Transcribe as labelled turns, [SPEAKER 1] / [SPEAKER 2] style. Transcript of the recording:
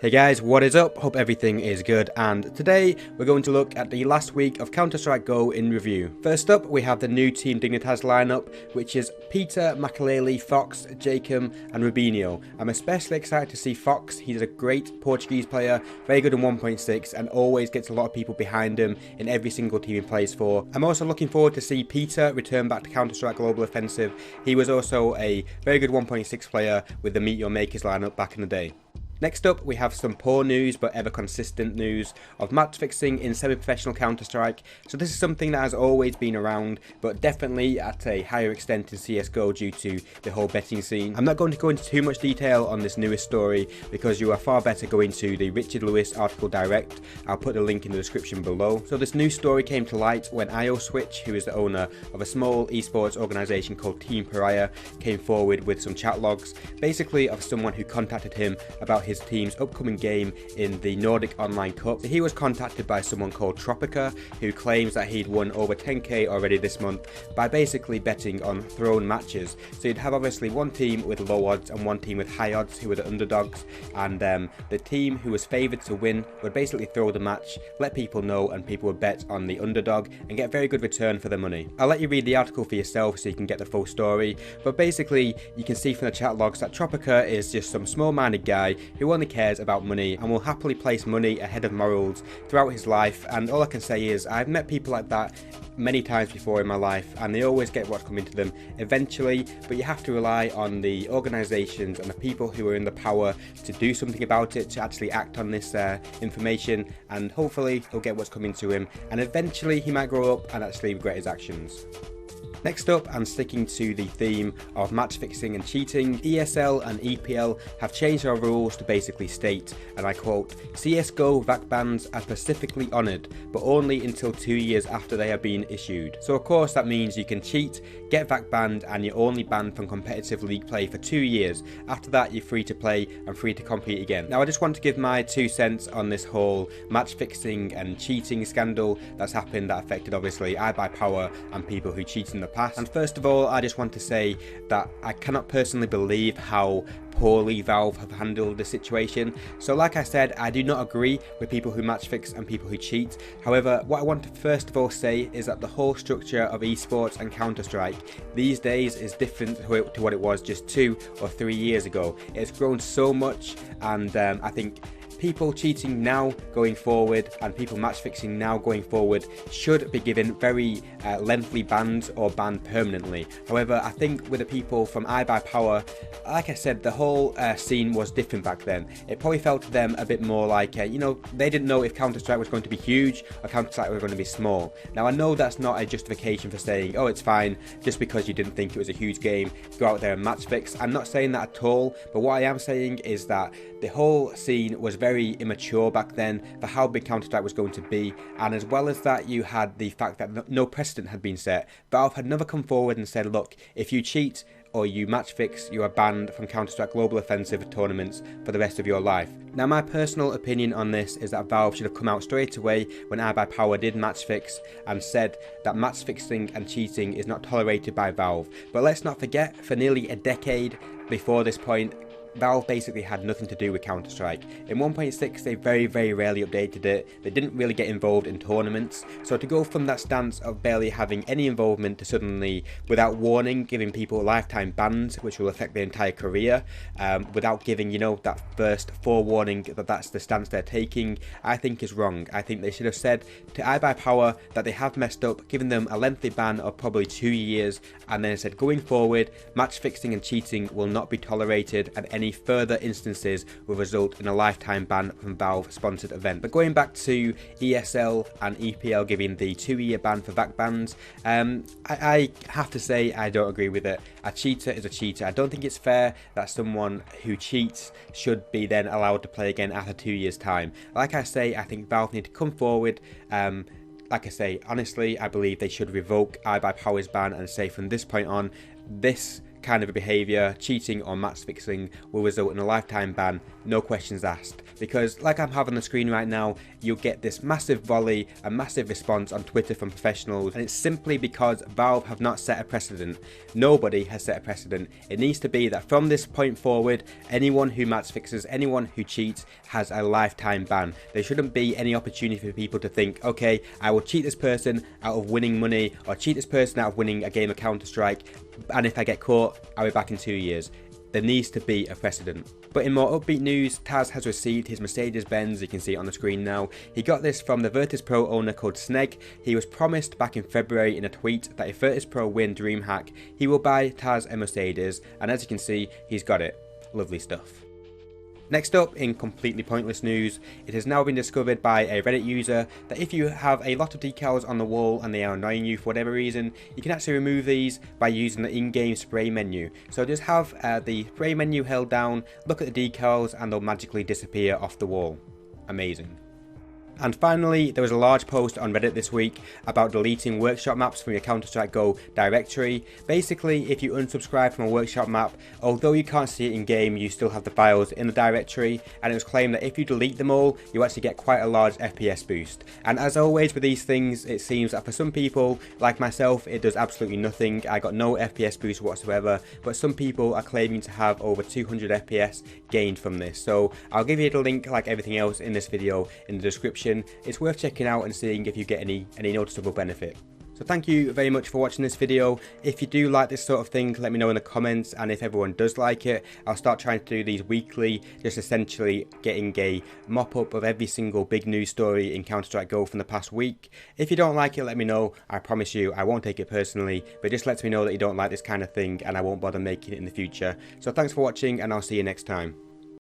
[SPEAKER 1] Hey guys, what is up? Hope everything is good, and today we're going to look at the last week of Counter-Strike Go in review. First up, we have the new Team Dignitas lineup, which is Peter, Makalele, Fox, Jacob and Rubinho. I'm especially excited to see Fox. He's a great Portuguese player, very good in 1.6 and always gets a lot of people behind him in every single team he plays for. I'm also looking forward to see Peter return back to Counter-Strike Global Offensive. He was also a very good 1.6 player with the Meet Your Makers lineup back in the day. Next up, we have some poor news but ever consistent news of match fixing in semi-professional Counter-Strike. So this is something that has always been around, but definitely at a higher extent in CSGO due to the whole betting scene. I'm not going to go into too much detail on this newest story because you are far better going to the Richard Lewis article direct. I'll put the link in the description below. So this new story came to light when IOSwitch, who is the owner of a small esports organisation called Team Pariah, came forward with some chat logs, basically of someone who contacted him about his team's upcoming game in the Nordic Online Cup. He was contacted by someone called Tropica, who claims that he'd won over 10k already this month by basically betting on thrown matches. So you'd have obviously one team with low odds and one team with high odds who were the underdogs, and the team who was favoured to win would basically throw the match, let people know, and people would bet on the underdog and get very good return for their money. I'll let you read the article for yourself so you can get the full story, but basically you can see from the chat logs that Tropica is just some small-minded guy who only cares about money and will happily place money ahead of morals throughout his life. And all I can say is I've met people like that many times before in my life, and they always get what's coming to them eventually, but you have to rely on the organisations and the people who are in the power to do something about it, to actually act on this information, and hopefully he'll get what's coming to him, and eventually he might grow up and actually regret his actions. Next up, and sticking to the theme of match fixing and cheating, ESL and EPL have changed their rules to basically state, and I quote, CSGO VAC bans are specifically honoured, but only until 2 years after they have been issued. So of course that means you can cheat, get VAC banned, and you're only banned from competitive league play for 2 years. After that you're free to play and free to compete again. Now I just want to give my 2 cents on this whole match fixing and cheating scandal that's happened that affected obviously iBuyPower and people who cheat in the past. And first of all, I just want to say that I cannot personally believe how poorly Valve have handled the situation. So like I said, I do not agree with people who match fix and people who cheat. However, what I want to first of all say is that the whole structure of esports and Counter-Strike these days is different to what it was just 2 or 3 years ago. It's grown so much, and I think people cheating now going forward and people match fixing now going forward should be given very lengthy bans or banned permanently. However, I think with the people from iBuyPower, like I said, the whole scene was different back then. It probably felt to them a bit more like, you know, they didn't know if Counter-Strike was going to be huge or Counter-Strike was going to be small. Now I know that's not a justification for saying, oh, it's fine just because you didn't think it was a huge game, go out there and match fix. I'm not saying that at all, but what I am saying is that the whole scene was very immature back then for how big Counter-Strike was going to be, and as well as that you had the fact that no precedent had been set. Valve had never come forward and said, look, if you cheat or you match fix, you are banned from Counter-Strike Global Offensive tournaments for the rest of your life. Now my personal opinion on this is that Valve should have come out straight away when iBuyPower did match fix and said that match fixing and cheating is not tolerated by Valve. But let's not forget, for nearly a decade before this point, Valve basically had nothing to do with Counter-Strike. In 1.6 they very rarely updated it, they didn't really get involved in tournaments, so to go from that stance of barely having any involvement to suddenly, without warning, giving people lifetime bans which will affect their entire career, without giving, you know, that first forewarning that that's the stance they're taking, I think is wrong. I think they should have said to iBuyPower that they have messed up, given them a lengthy ban of probably 2 years, and then said going forward, match fixing and cheating will not be tolerated, and any further instances will result in a lifetime ban from Valve sponsored event. But going back to ESL and EPL giving the 2-year ban for VAC bans, I have to say I don't agree with it. A cheater is a cheater. I don't think it's fair that someone who cheats should be then allowed to play again after 2 years time. Like I say, I think Valve need to come forward. Like I say, honestly, I believe they should revoke iBuyPower's ban and say from this point on, this kind of behaviour, cheating or match fixing, will result in a lifetime ban, no questions asked. because like I'm having on the screen right now, you'll get this massive volley, a massive response on Twitter from professionals, and it's simply because Valve have not set a precedent. Nobody has set a precedent. It needs to be that from this point forward, anyone who match fixes, anyone who cheats has a lifetime ban. There shouldn't be any opportunity for people to think, okay, I will cheat this person out of winning money, or cheat this person out of winning a game of Counter-Strike, and if I get caught, I'll be back in 2 years. There needs to be a precedent. But in more upbeat news, Taz has received his Mercedes-Benz. You can see it on the screen now. He got this from the Virtus Pro owner called Sneg. He was promised back in February in a tweet that if Virtus Pro win DreamHack, he will buy Taz a Mercedes, and as you can see, he's got it. Lovely stuff. Next up, in completely pointless news, it has now been discovered by a Reddit user that if you have a lot of decals on the wall and they are annoying you for whatever reason, you can actually remove these by using the in-game spray menu. So just have the spray menu held down, look at the decals, and they'll magically disappear off the wall. Amazing. And finally, there was a large post on Reddit this week about deleting workshop maps from your Counter-Strike Go directory. Basically, if you unsubscribe from a workshop map, although you can't see it in game, you still have the files in the directory, and it was claimed that if you delete them all, you actually get quite a large FPS boost. And as always with these things, it seems that for some people, like myself, it does absolutely nothing. I got no FPS boost whatsoever, but some people are claiming to have over 200 FPS gained from this. So I'll give you the link, like everything else in this video, in the description. It's worth checking out and seeing if you get any noticeable benefit. So thank you very much for watching this video. If you do like this sort of thing, let me know in the comments, and if everyone does like it, I'll start trying to do these weekly, just essentially getting a mop-up of every single big news story in Counter-Strike Go from the past week. If you don't like it, let me know. I promise you I won't take it personally, but it just lets me know that you don't like this kind of thing, and I won't bother making it in the future. So thanks for watching, and I'll see you next time.